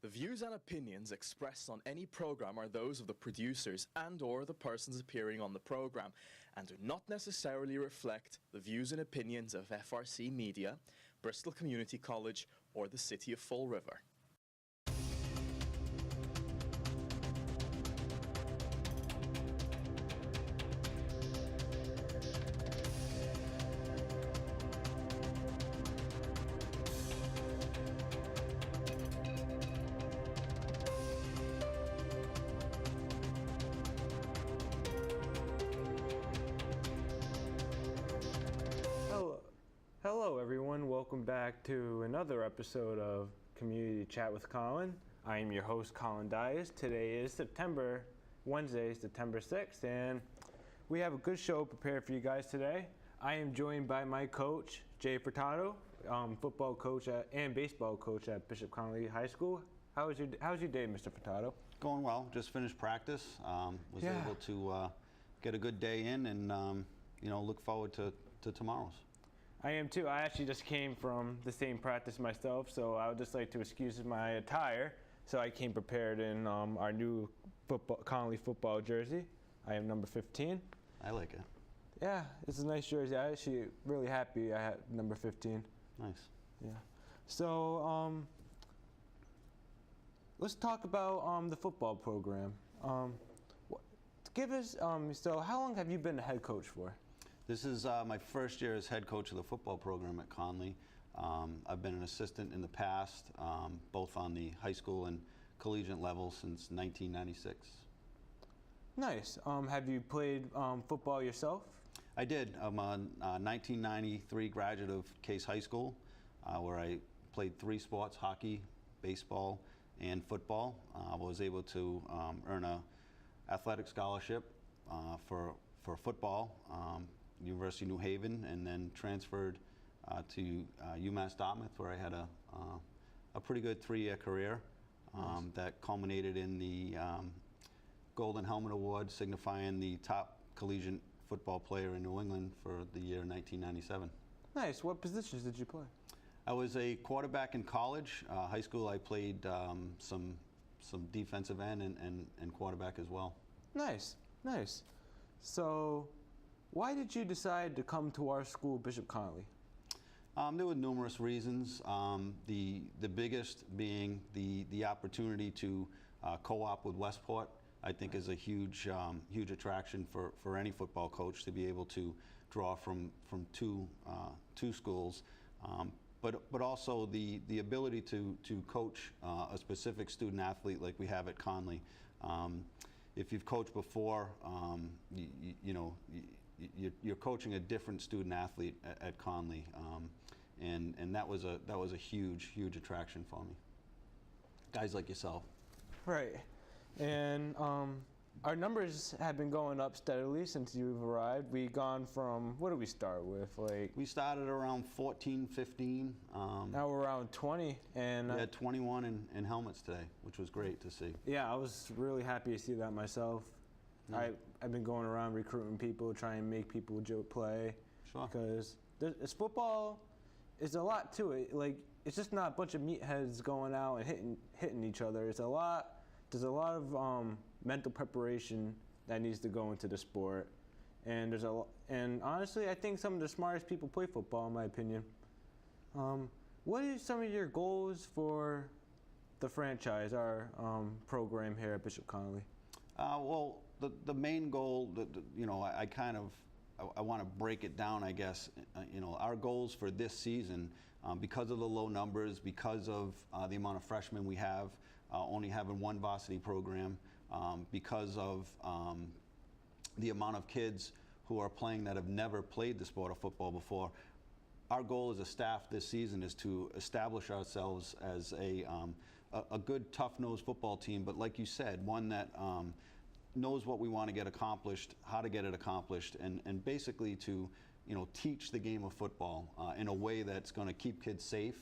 The views and opinions expressed on any program are those of the producers and/or the persons appearing on the program and do not necessarily reflect the views and opinions of FRC Media, Bristol Community College, or the City of Fall River. Hello everyone, welcome back to another episode of Community Chat with Collin. I am your host, Collin Dias. Today is Wednesday, September 6th, and we have a good show prepared for you guys today. I am joined by my coach, Dave Furtado, football coach and baseball coach at Bishop Connolly High School. How's your day, Mr. Furtado? Going well. Just finished practice. Was able to get a good day in, and look forward to tomorrow's. I am too. I actually just came from the same practice myself, so I would just like to excuse my attire. So I came prepared in our new Connolly football jersey. I am number 15. I like it. Yeah, it's a nice jersey. I'm actually really happy I had number 15. Nice. Yeah. So let's talk about the football program. Give us, so how long have you been a head coach for? This is my first year as head coach of the football program at Connolly. I've been an assistant in the past, both on the high school and collegiate level since 1996. Nice. Have you played football yourself? I did. I'm a 1993 graduate of Case High School, where I played 3 sports: hockey, baseball, and football. I was able to earn an athletic scholarship for football. University of New Haven, and then transferred to UMass Dartmouth, where I had a pretty good 3-year career that culminated in the Golden Helmet Award, signifying the top collegiate football player in New England for the year 1997. Nice. What positions did you play? I was a quarterback in college. High school, I played some defensive end and quarterback as well. Nice, nice. So, why did you decide to come to our school, Bishop Connolly? There were numerous reasons. The biggest being the opportunity to co-op with Westport, I think, is a huge attraction for any football coach to be able to draw from two schools. But also the ability to coach a specific student athlete like we have at Connolly. If you've coached before, you're coaching a different student athlete at Connolly, and that was a huge attraction for me. Guys like yourself. Right, and our numbers have been going up steadily since you've arrived. We've gone from, what did we start with? We started around 14, 15. Now we're around 20, and we had 21 in helmets today, which was great to see. Yeah, I was really happy to see that myself. I've been going around recruiting people, trying to make people play. Sure. Because football is a lot to it. Like, it's just not a bunch of meatheads going out and hitting each other. There's a lot of mental preparation that needs to go into the sport. And and honestly, I think some of the smartest people play football, in my opinion. What are some of your goals for the franchise, our program here at Bishop Connolly? Well, the main goal, I want to break it down, I guess. Our goals for this season, because of the low numbers, because of the amount of freshmen we have, only having one varsity program, because of the amount of kids who are playing that have never played the sport of football before. Our goal as a staff this season is to establish ourselves as a good, tough-nosed football team, but like you said, one that knows what we want to get accomplished, how to get it accomplished, and basically to teach the game of football in a way that's going to keep kids safe,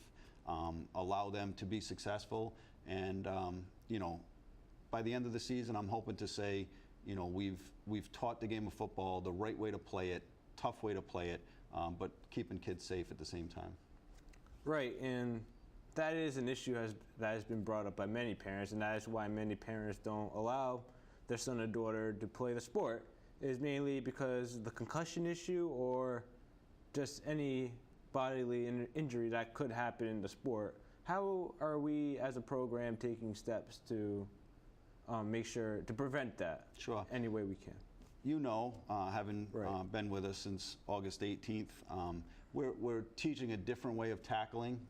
allow them to be successful, and by the end of the season, I'm hoping to say, we've taught the game of football the right way to play it, tough way to play it, but keeping kids safe at the same time. Right, and that is an issue that has been brought up by many parents, and that is why many parents don't allow their son or daughter to play the sport, is mainly because of the concussion issue or just any bodily injury that could happen in the sport. How are we as a program taking steps to make sure to prevent that any way we can? You know, having been with us since August 18th, we're teaching a different way of tackling,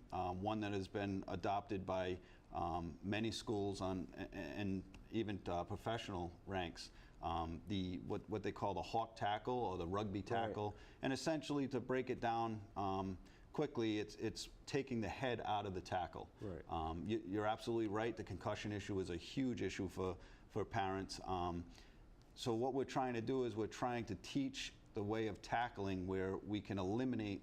one that has been adopted by many schools and even professional ranks. What they call the hawk tackle or the rugby tackle, and essentially, to break it down quickly, it's taking the head out of the tackle. You're absolutely right. The concussion issue is a huge issue for parents. So what we're trying to do is we're trying to teach the way of tackling where we can eliminate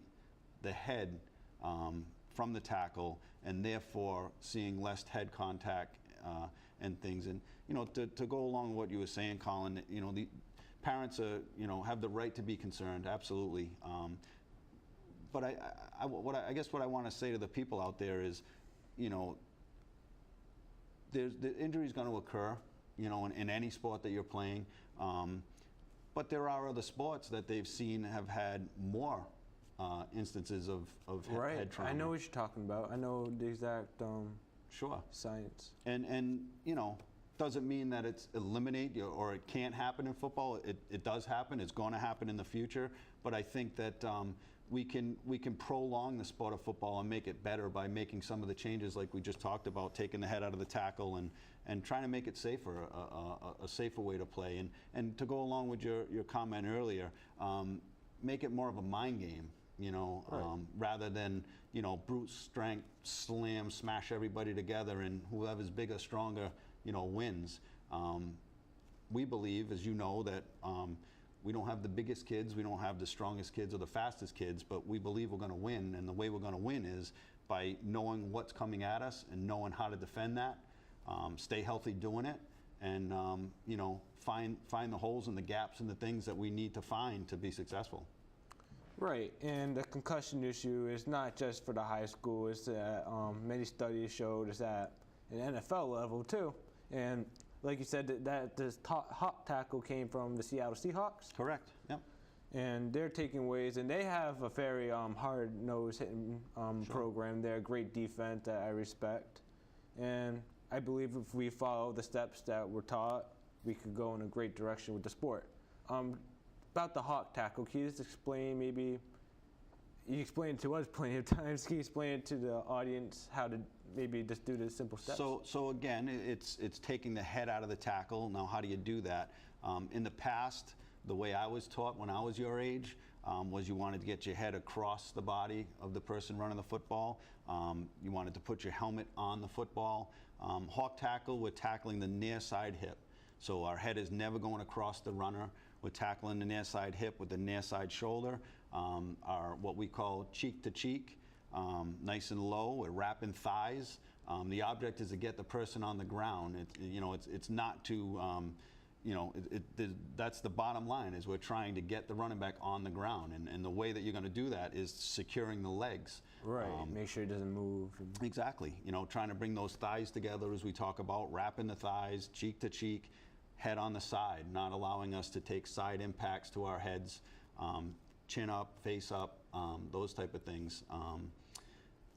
the head from the tackle, and therefore seeing less head contact and things. And to go along with what you were saying, Collin, the parents are have the right to be concerned, absolutely. But I guess what I want to say to the people out there is, the injury is going to occur, in any sport that you're playing. But there are other sports that they've seen have had more instances of head trauma. I know what you're talking about. I know the exact science. And doesn't mean that it's eliminate or it can't happen in football. It does happen. It's going to happen in the future. But I think that we can prolong the sport of football and make it better by making some of the changes like we just talked about, taking the head out of the tackle and trying to make it safer, a safer way to play. And to go along with your comment earlier, make it more of a mind game, rather than, brute strength, slam, smash everybody together, and whoever's bigger, stronger, wins. We believe, as you know, that we don't have the biggest kids, we don't have the strongest kids or the fastest kids, but we believe we're going to win, and the way we're going to win is by knowing what's coming at us and knowing how to defend that, stay healthy doing it, and find the holes and the gaps and the things that we need to find to be successful. Right, and the concussion issue is not just for the high school. It's many studies showed it's at an NFL level too, and like you said, that this hawk tackle came from the Seattle Seahawks. Correct. Yep. And they're taking ways, and they have a very hard-nosed hitting program. They're a great defense that I respect, and I believe if we follow the steps that we're taught, we could go in a great direction with the sport. About the hawk tackle, can you just explain, maybe, you explained it to us plenty of times, can you explain it to the audience how to maybe just do the simple steps? So again, it's taking the head out of the tackle. Now, how do you do that? In the past, the way I was taught when I was your age was you wanted to get your head across the body of the person running the football. You wanted to put your helmet on the football. Hawk tackle, we're tackling the near side hip. So our head is never going across the runner. We're tackling the near side hip with the near side shoulder. Our what we call cheek to cheek, nice and low. We're wrapping thighs. The object is to get the person on the ground. It's not to, that's the bottom line, is we're trying to get the running back on the ground. And the way that you're going to do that is securing the legs. Right, make sure it doesn't move. Exactly. Trying to bring those thighs together as we talk about, wrapping the thighs, cheek to cheek, head on the side, not allowing us to take side impacts to our heads, chin up, face up, those type of things.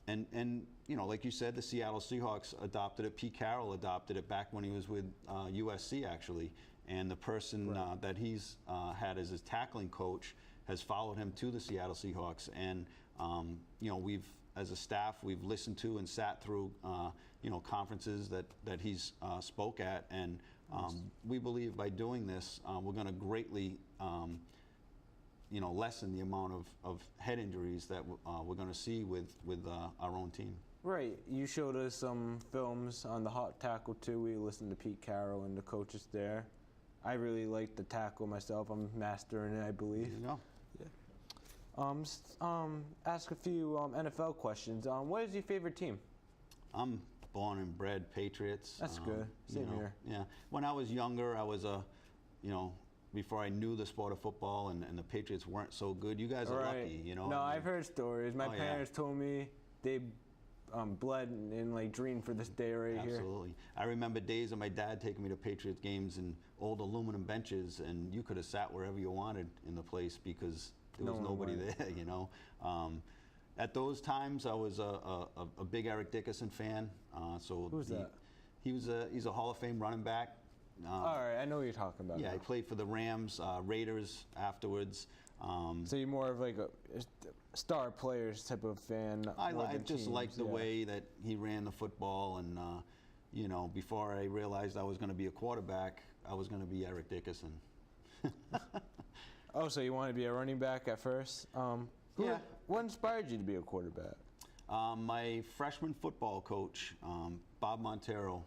And like you said, the Seattle Seahawks adopted it. Pete Carroll adopted it back when he was with USC, actually. And the person that he's had as his tackling coach has followed him to the Seattle Seahawks. And we've, as a staff, we've listened to and sat through conferences that he's spoke at, and we believe by doing this, we're going to greatly lessen the amount of head injuries that we're going to see with our own team. Right. You showed us some films on the hawk tackle too. We listened to Pete Carroll and the coaches there. I really like the tackle myself. I'm mastering it, I believe. There you go. Ask a few NFL questions. What is your favorite team? I'm born and bred Patriots. That's good. Same here. Yeah. When I was younger, I was before I knew the sport of football, and the Patriots weren't so good. You guys are lucky, No, I've heard stories. My parents told me they bled and like dreamed for this day right here. Absolutely. I remember days of my dad taking me to Patriots games and old aluminum benches, and you could have sat wherever you wanted in the place because there was nobody there, you know. At those times, I was a big Eric Dickerson fan. Who's that? He's a Hall of Fame running back. All right, I know what you're talking about. Yeah, now. he played for the Rams, Raiders afterwards. So you're more of like a star players type of fan. I just liked the way that he ran the football, and you know, before I realized I was going to be a quarterback, I was going to be Eric Dickerson. Oh, so you wanted to be a running back at first? Yeah. What inspired you to be a quarterback? My freshman football coach, Bob Montero,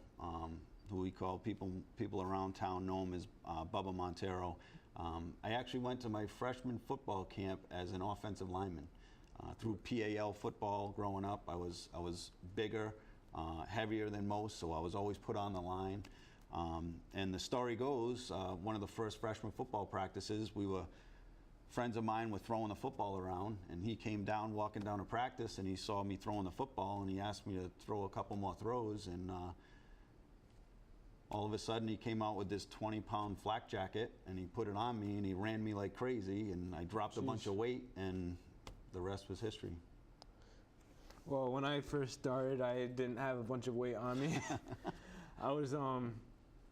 who we call people around town know him as Bubba Montero. I actually went to my freshman football camp as an offensive lineman. Through PAL football growing up, I was bigger, heavier than most, so I was always put on the line. And the story goes, one of the first freshman football practices, friends of mine were throwing the football around, and he came down, walking down to practice, and he saw me throwing the football, and he asked me to throw a couple more throws, and all of a sudden he came out with this 20-pound flak jacket, and he put it on me, and he ran me like crazy, and I dropped a bunch of weight, and the rest was history. Well, when I first started, I didn't have a bunch of weight on me.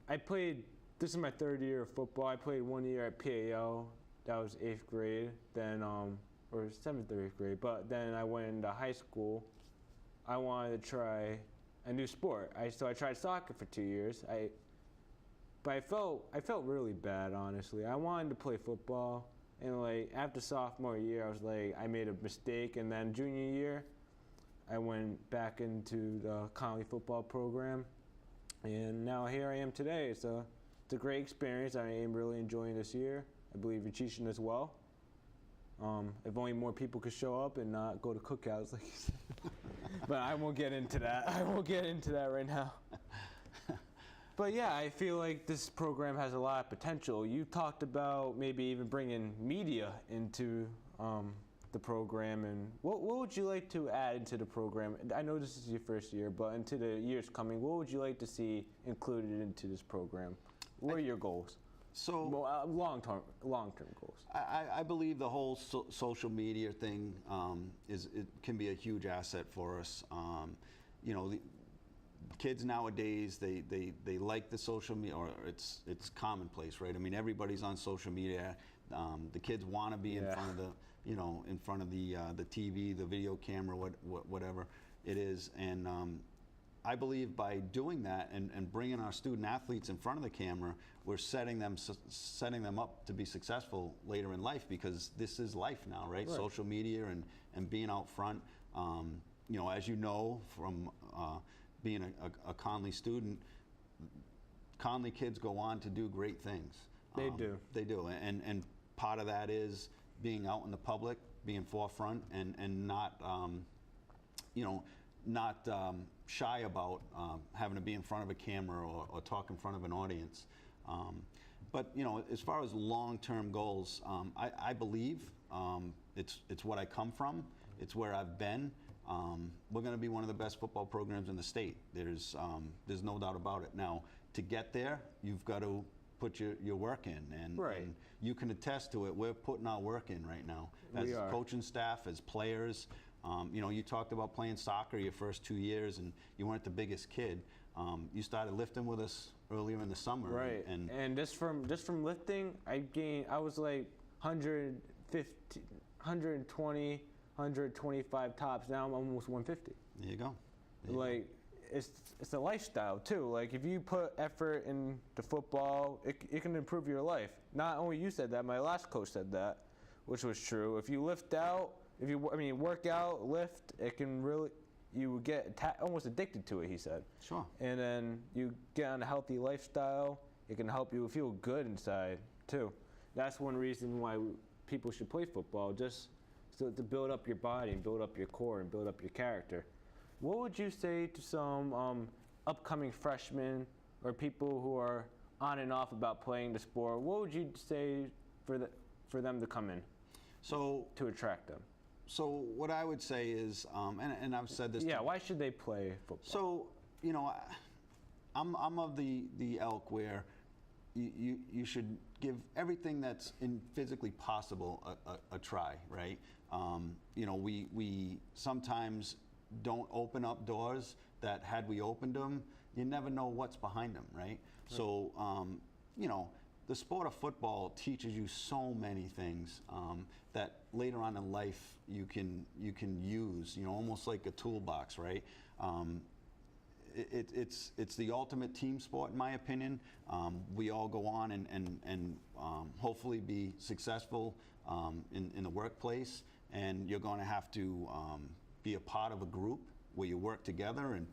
I played, this is my third year of football. I played 1 year at PAL. That was 8th grade, then, or 7th or 8th grade. But then I went into high school. I wanted to try a new sport. So I tried soccer for 2 years. But I felt really bad, honestly. I wanted to play football, and like after sophomore year, I was like, I made a mistake. And then junior year, I went back into the Connolly football program, and now here I am today. It's a great experience. I am really enjoying this year. I believe you're teaching as well. If only more people could show up and not go to cookouts, like you said. But I won't get into that. I won't get into that right now. But yeah, I feel like this program has a lot of potential. You talked about maybe even bringing media into the program, and what would you like to add into the program? I know this is your first year, but into the years coming, what would you like to see included into this program? What are your goals? So long-term goals. I believe the whole social media thing it can be a huge asset for us. You know, the kids nowadays they like the social media, or it's commonplace, right? I mean, everybody's on social media. The kids want to be in front of the TV, the video camera, whatever it is, and I believe by doing that and bringing our student athletes in front of the camera, we're setting them up to be successful later in life, because this is life now, right? Social media and being out front. You know, as you know from being a Connolly student, Connolly kids go on to do great things. They do. They do, and part of that is being out in the public, being forefront, and not, you know, not shy about having to be in front of a camera or talk in front of an audience. But you know, as far as long-term goals, I believe it's what I come from. It's where I've been. We're going to be one of the best football programs in the state. There's no doubt about it. Now, to get there, you've got to put your work in, and you can attest to it. We're putting our work in right now as coaching staff, as players. You know, you talked about playing soccer your first 2 years, and you weren't the biggest kid. You started lifting with us earlier in the summer, right? And just from lifting, I was like 150, 120, 125 tops. Now I'm almost 150. There you go. Like it's a lifestyle too. Like if you put effort into football, it can improve your life. Not only you said that, my last coach said that, which was true. If you lift out. Work out, lift, it can really, you get almost addicted to it, he said. Sure. And then you get on a healthy lifestyle, it can help you feel good inside, too. That's one reason why people should play football, just so to build up your body and build up your core and build up your character. What would you say to some upcoming freshmen or people who are on and off about playing the sport? What would you say for them to come in, to attract them? So what I would say is, and I've said this. Yeah, why should they play football? So, I'm of the ilk where you should give everything that's physically possible a try, right? We sometimes don't open up doors that, had we opened them, you never know what's behind them, right? So, the sport of football teaches you so many things that later on in life you can use, almost like a toolbox, right? It's the ultimate team sport, in my opinion. We all go on and hopefully be successful in the workplace, and you're going to have to be a part of a group where you work together, and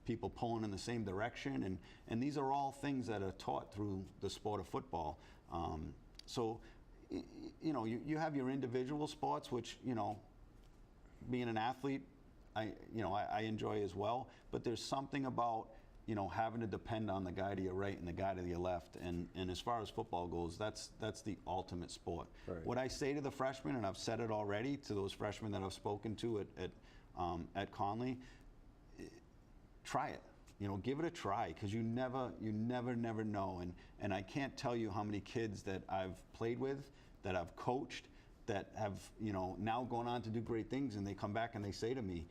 people pulling in the same direction, and these are all things that are taught through the sport of football. So you have your individual sports, which being an athlete, I enjoy as well, but there's something about having to depend on the guy to your right and the guy to your left, and as far as football goes, that's the ultimate sport. Right. What I say to the freshmen, and I've said it already to those freshmen that I've spoken to at Connolly, try it. Give it a try, because you never know. And I can't tell you how many kids that I've played with, that I've coached, that have now gone on to do great things, and they come back and they say to me,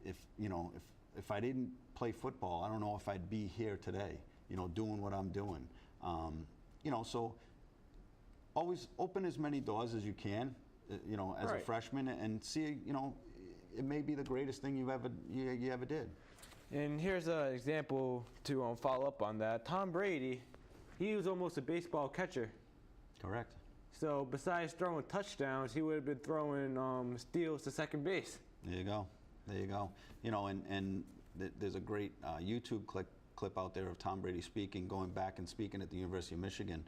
if I didn't play football, I don't know if I'd be here today, doing what I'm doing. So always open as many doors as you can, as a freshman, and see, it may be the greatest thing you ever did. And here's an example to follow up on that. Tom Brady, he was almost a baseball catcher. Correct. So besides throwing touchdowns, he would have been throwing steals to second base. There you go. And there's a great YouTube clip out there of Tom Brady going back and speaking at the University of Michigan.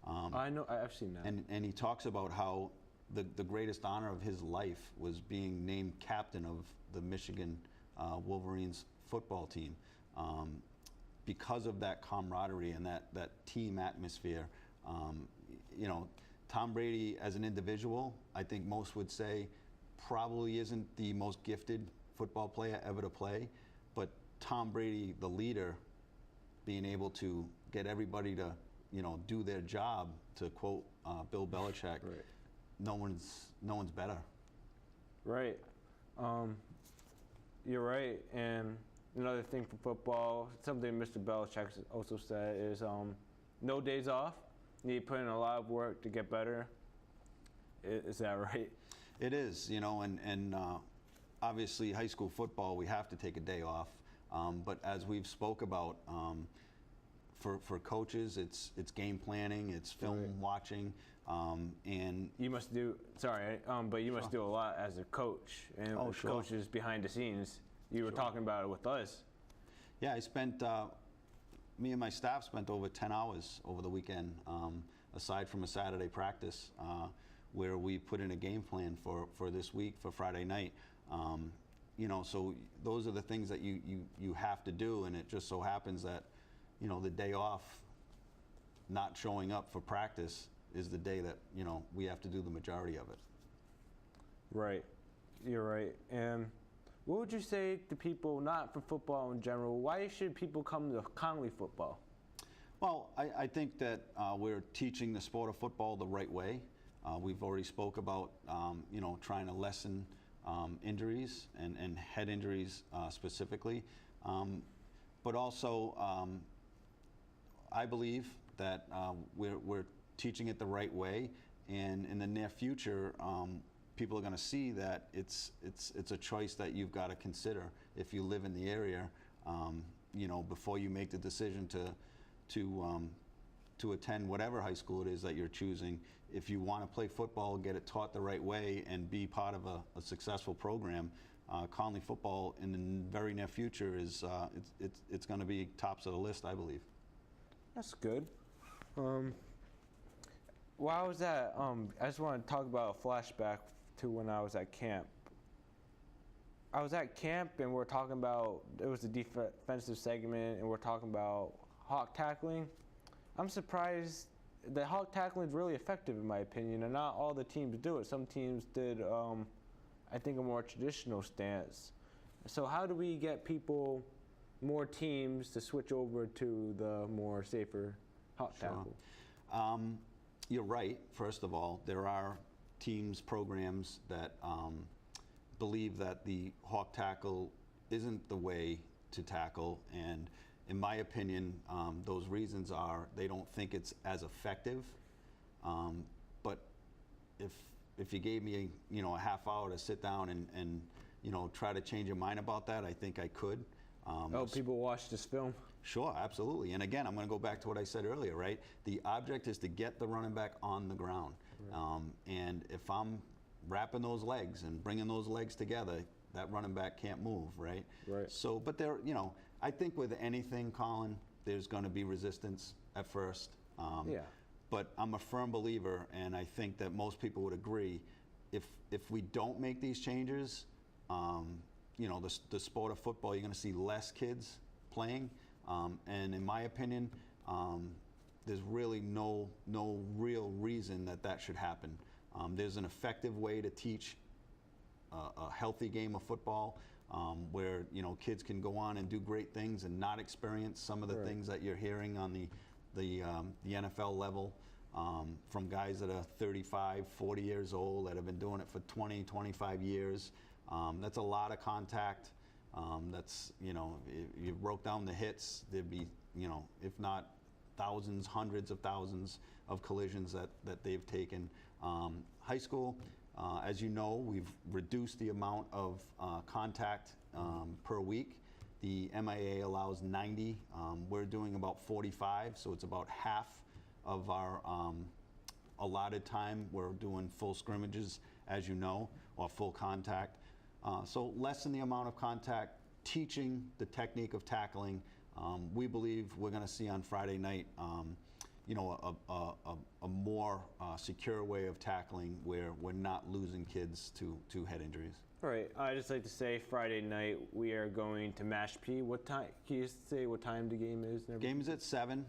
I know, I've seen that. And he talks about how the greatest honor of his life was being named captain of the Michigan Wolverines football team, because of that camaraderie and that team atmosphere. Tom Brady as an individual, I think most would say, probably isn't the most gifted football player ever to play, but Tom Brady, the leader, being able to get everybody to do their job, to quote Bill Belichick, right. No one's better. Right. You're right. And another thing for football, something Mr. Belichick also said is no days off. You need to put in a lot of work to get better. Is that right? It is, and obviously high school football, we have to take a day off. But as we've spoke about, for coaches, it's game planning, it's film watching, and you must do. But you must do a lot as a coach and coaches behind the scenes. You were talking about it with us. Yeah, I spent. Me and my staff spent over 10 hours over the weekend, aside from a Saturday practice, where we put in a game plan for this week, for Friday night. So those are the things that you have to do, and it just so happens that, the day off, not showing up for practice, is the day that, we have to do the majority of it. Right. You're right. And what would you say to people, not for football in general, why should people come to Connolly football? Well, I think that we're teaching the sport of football the right way. We've already spoke about, trying to lessen injuries and head injuries specifically. But also, I believe that we're teaching it the right way, and in the near future, people are going to see that it's a choice that you've got to consider if you live in the area, before you make the decision to attend whatever high school it is that you're choosing. If you want to play football, get it taught the right way, and be part of a successful program, Connolly football in the very near future is it's going to be tops of the list, I believe. That's good. While I was at, I just want to talk about a flashback to when I was at camp. I was at camp and we're talking about, it was a defensive segment, and we're talking about hawk tackling. I'm surprised that hawk tackling is really effective, in my opinion, and not all the teams do it. Some teams did I think, a more traditional stance. So how do we get people, more teams, to switch over to the more safer hot tackle? You're right. First of all, there are teams, programs that believe that the hawk tackle isn't the way to tackle, and in my opinion, those reasons are they don't think it's as effective. But if you gave me a half hour to sit down and try to change your mind about that, I think I could. People watch this film. Sure, absolutely. And again, I'm going to go back to what I said earlier, right? The object is to get the running back on the ground. Right. And if I'm wrapping those legs and bringing those legs together, that running back can't move, right? Right. So, but there, I think with anything, Colin, there's going to be resistance at first. Yeah. But I'm a firm believer, and I think that most people would agree, if we don't make these changes, the sport of football, you're going to see less kids playing. And in my opinion, there's really no real reason that should happen. There's an effective way to teach a healthy game of football where kids can go on and do great things and not experience some of the things that you're hearing on the NFL level from guys that are 35, 40 years old that have been doing it for 20, 25 years. That's a lot of contact. That's, if you broke down the hits, there'd be, if not thousands, hundreds of thousands of collisions that they've taken. High school, as you know, we've reduced the amount of contact per week. The MIA allows 90. We're doing about 45, so it's about half of our allotted time. We're doing full scrimmages, as you know, or full contact. So lessen the amount of contact, teaching the technique of tackling. We believe we're going to see on Friday night, a more secure way of tackling where we're not losing kids to head injuries. All right. I'd just like to say Friday night we are going to Mashpee. What time? Can you say what time the game is? Game is at 7.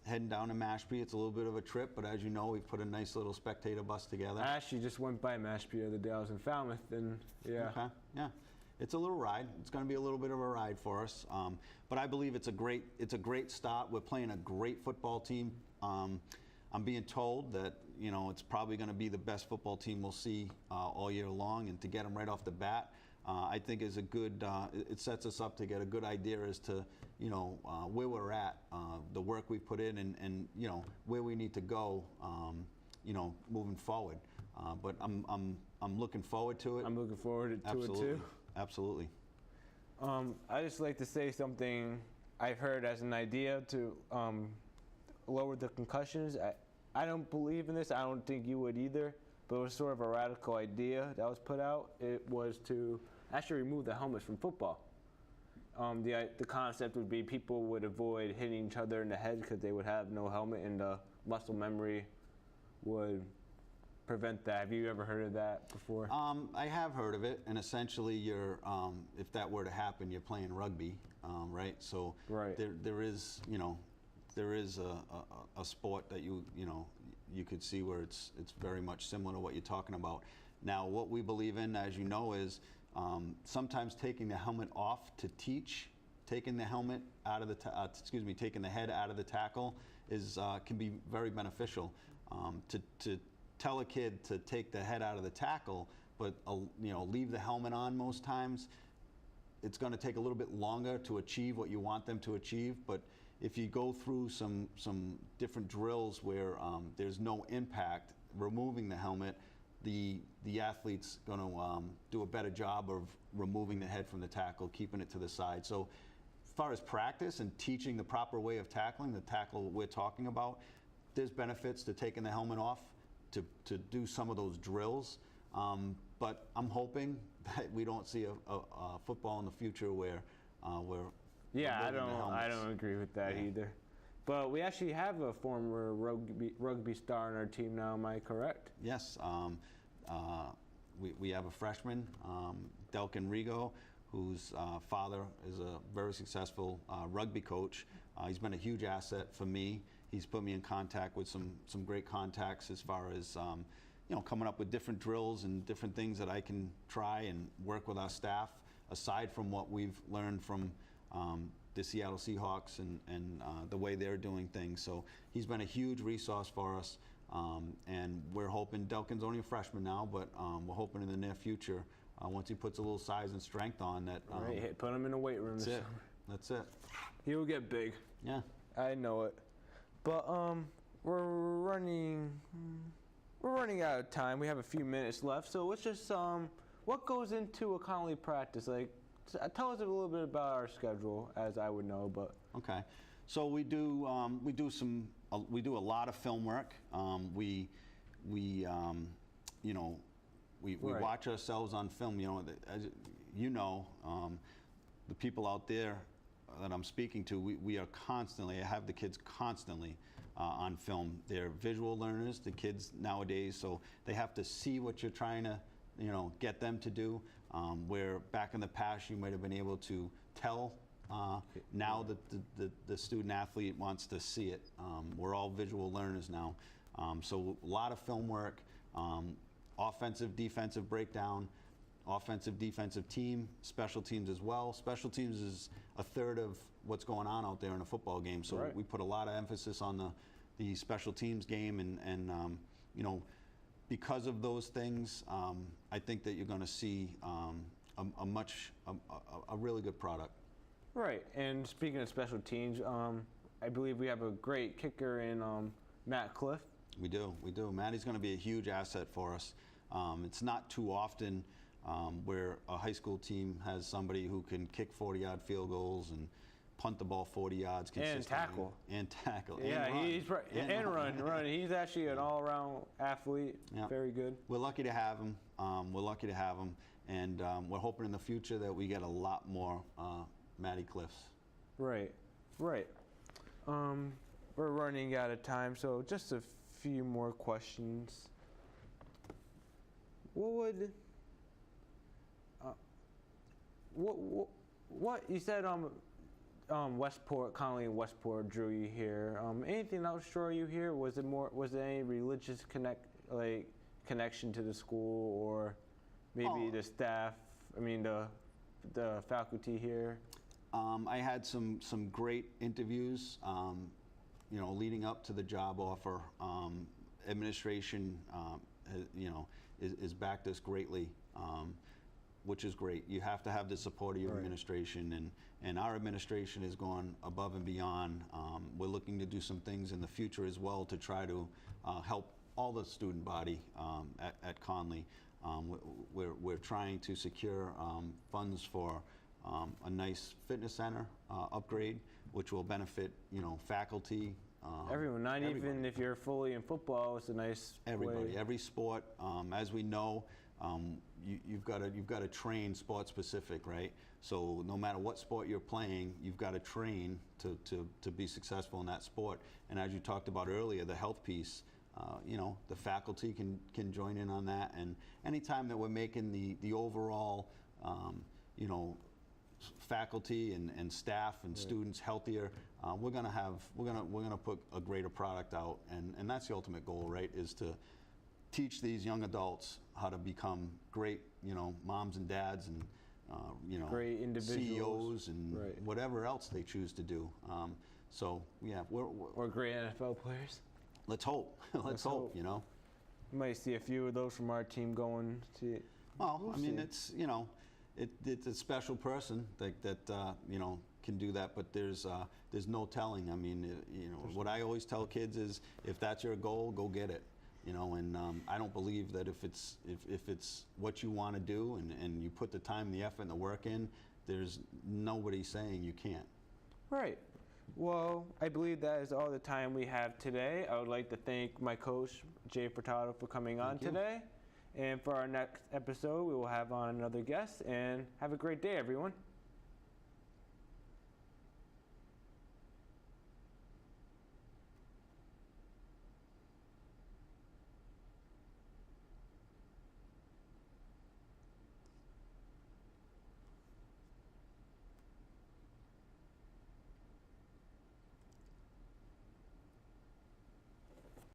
Heading down to Mashpee. It's a little bit of a trip, but as you know, we've put a nice little spectator bus together. I actually just went by Mashpee the other day. I was in Falmouth, and yeah. Okay. Yeah. It's a little ride. It's going to be a little bit of a ride for us, but I believe it's a great start. We're playing a great football team. I'm being told that it's probably going to be the best football team we'll see all year long, and to get them right off the bat, I think is a good. It sets us up to get a good idea as to where we're at, the work we've put in, and where we need to go, moving forward. But I'm looking forward to it. I'm looking forward to it too. Absolutely. I just like to say something I've heard as an idea to lower the concussions. I don't believe in this. I don't think you would either. But it was sort of a radical idea that was put out. It was to actually remove the helmets from football. The concept would be people would avoid hitting each other in the head because they would have no helmet, and the muscle memory would prevent that. Have you ever heard of that before? I have heard of it, and essentially, you're if that were to happen, you're playing rugby, right? So there is a sport that you could see where it's very much similar to what you're talking about. Now, what we believe in, as you know, is sometimes taking the helmet off to teach, taking the helmet out of the taking the head out of the tackle can be very beneficial. To tell a kid to take the head out of the tackle, but leave the helmet on most times, it's going to take a little bit longer to achieve what you want them to achieve. But if you go through some different drills where there's no impact, removing the helmet, the athlete's going to do a better job of removing the head from the tackle, keeping it to the side. So as far as practice and teaching the proper way of tackling, the tackle we're talking about, there's benefits to taking the helmet off to do some of those drills. But I'm hoping that we don't see a football in the future where we're I don't agree with that either. But we actually have a former rugby star on our team now. Am I correct? Yes. We have a freshman, Delkin Rigo, whose father is a very successful rugby coach. He's been a huge asset for me. He's put me in contact with some great contacts as far as coming up with different drills and different things that I can try and work with our staff, aside from what we've learned from the Seattle Seahawks and the way they're doing things. So he's been a huge resource for us, and we're hoping, Delkin's only a freshman now, but we're hoping in the near future, once he puts a little size and strength on that. Right, put him in the weight room. That's it. He'll get big. Yeah. I know it. But we're running out of time. We have a few minutes left, so let's just what goes into a Connolly practice? Like, tell us a little bit about our schedule, as I would know. But okay, so we do a lot of film work. We Right. watch ourselves on film. As the people out there that I'm speaking to, we are constantly. I have the kids constantly on film. They're visual learners, the kids nowadays, so they have to see what you're trying to, get them to do. Where back in the past you might have been able to tell. Now that the student athlete wants to see it. We're all visual learners now. So a lot of film work, offensive, defensive breakdown, offensive, defensive team, special teams as well. Special teams is a third of what's going on out there in a football game. So right. We put a lot of emphasis on the special teams game, and because of those things, I think that you're going to see a really good product. Right, and speaking of special teams, I believe we have a great kicker in Matt Cliff. We do. Matty's going to be a huge asset for us. It's not too often where a high school team has somebody who can kick 40-yard field goals and punt the ball 40 yards consistently. And tackle. Yeah, and run. he's right. And run. He's actually an all-around athlete. Yeah. Very good. We're lucky to have him. And we're hoping in the future that we get a lot more Matty Cliffs. Right. We're running out of time, so just a few more questions. What you said? Westport, Connolly and Westport drew you here. Anything else draw you here? Was there any religious connection to the school, or maybe the staff? I mean, the faculty here. I had some great interviews, leading up to the job offer. Administration, is backed us greatly, which is great. You have to have the support of your administration, and our administration is going above and beyond. We're looking to do some things in the future as well to try to help all the student body at Connolly. We're trying to secure funds for a nice fitness center upgrade, which will benefit faculty. Everyone, not everybody. Even if you're fully in football, it's a nice everybody, way. Every sport. As we know, you've got to train sport specific, right? So no matter what sport you're playing, you've got to train to be successful in that sport. And as you talked about earlier, the health piece. The faculty can join in on that, and anytime that we're making the overall, faculty and staff and students healthier, we're gonna put a greater product out, and that's the ultimate goal, right? Is to teach these young adults how to become great, moms and dads and great individuals, CEOs and whatever else they choose to do. So yeah, we're great NFL players. Let's hope. Let's hope. You might see a few of those from our team going to. Well, I mean, it's it's a special person that can do that, but there's no telling. I mean, what I always tell kids is, if that's your goal, go get it. And I don't believe that if it's what you want to do and you put the time, the effort, and the work in, there's nobody saying you can't. Right. Well, I believe that is all the time we have today. I would like to thank my coach, Dave Furtado, for coming on today. And for our next episode, we will have on another guest. And have a great day, everyone.